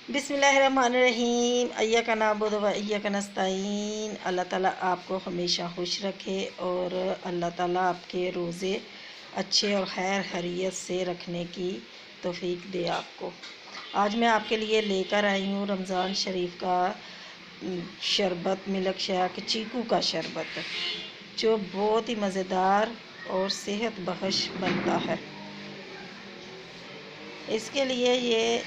बिस्मिल्लाहिर्रहमानिर्रहीम। अय्याका नअबुदु व अय्याका नस्तईन। अल्लाह ताला आपको हमेशा खुश रखे और अल्लाह ताला आपके रोज़े अच्छे और खैर खैरियत से रखने की तौफीक दे आपको। आज मैं आपके लिए लेकर आई हूँ रमज़ान शरीफ का शरबत, मिल्क शेक, चीकू का शरबत, जो बहुत ही मज़ेदार और सेहत बख्श बनता है। इसके लिए ये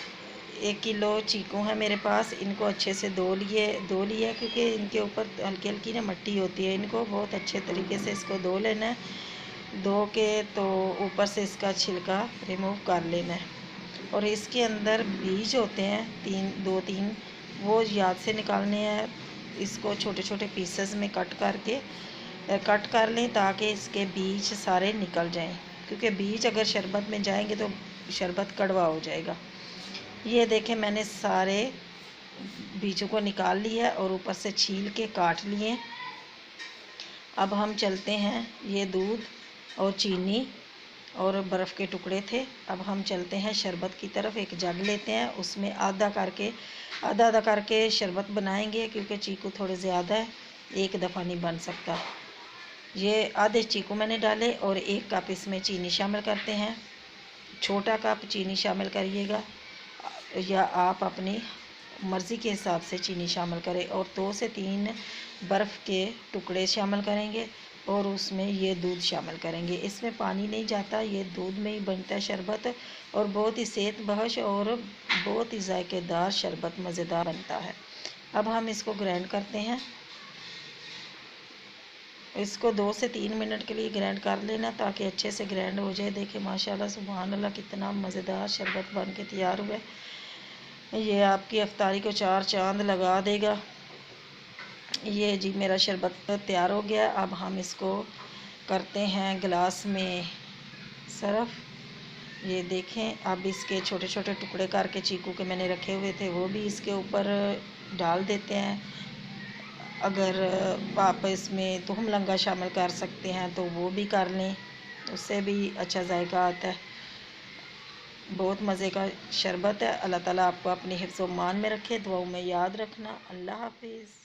1 किलो चीकू है मेरे पास। इनको अच्छे से धो लिए क्योंकि इनके ऊपर हल्की हल्की ना मिट्टी होती है। इनको बहुत अच्छे तरीके से इसको धो लेना है। धो के तो ऊपर से इसका छिलका रिमूव कर लेना है और इसके अंदर बीज होते हैं 2-3, वो याद से निकालने हैं। इसको छोटे छोटे पीसेस में कट कर लें ताकि इसके बीज सारे निकल जाएं, क्योंकि बीज अगर शरबत में जाएंगे तो शरबत कड़वा हो जाएगा। ये देखें, मैंने सारे बीजों को निकाल लिया और ऊपर से छील के काट लिए। अब हम चलते हैं, ये दूध और चीनी और बर्फ़ के टुकड़े थे। अब हम चलते हैं शरबत की तरफ। एक जग लेते हैं, उसमें आधा आधा करके शरबत बनाएंगे, क्योंकि चीकू थोड़े ज़्यादा है, एक दफ़ा नहीं बन सकता। ये आधे चीकू मैंने डाले और 1 कप इसमें चीनी शामिल करते हैं। छोटा कप चीनी शामिल करिएगा या आप अपनी मर्ज़ी के हिसाब से चीनी शामिल करें। और 2 से 3 बर्फ़ के टुकड़े शामिल करेंगे और उसमें ये दूध शामिल करेंगे। इसमें पानी नहीं जाता, ये दूध में ही बनता है शरबत और बहुत ही सेहत बख्श और बहुत ही जायकेदार शरबत मज़ेदार बनता है। अब हम इसको ग्राइंड करते हैं। इसको 2 से 3 मिनट के लिए ग्राइंड कर लेना ताकि अच्छे से ग्राइंड हो जाए। देखिए माशाल्लाह सुभान अल्लाह, कितना मज़ेदार शरबत बन के तैयार हुआ है। ये आपकी अफ्तारी को 4 चांद लगा देगा। ये जी मेरा शरबत तैयार हो गया। अब हम इसको करते हैं गिलास में सर्व। ये देखें, अब इसके छोटे छोटे टुकड़े करके चीकू के मैंने रखे हुए थे वो भी इसके ऊपर डाल देते हैं। अगर आप इसमें तुहम लंगा शामिल कर सकते हैं तो वो भी कर लें, उससे भी अच्छा जायका आता है। बहुत मज़े का शरबत है। अल्लाह ताला आपको अपनी हिफ्ज़-ओ-मान में रखे। दुआओं में याद रखना। अल्लाह हाफिज़।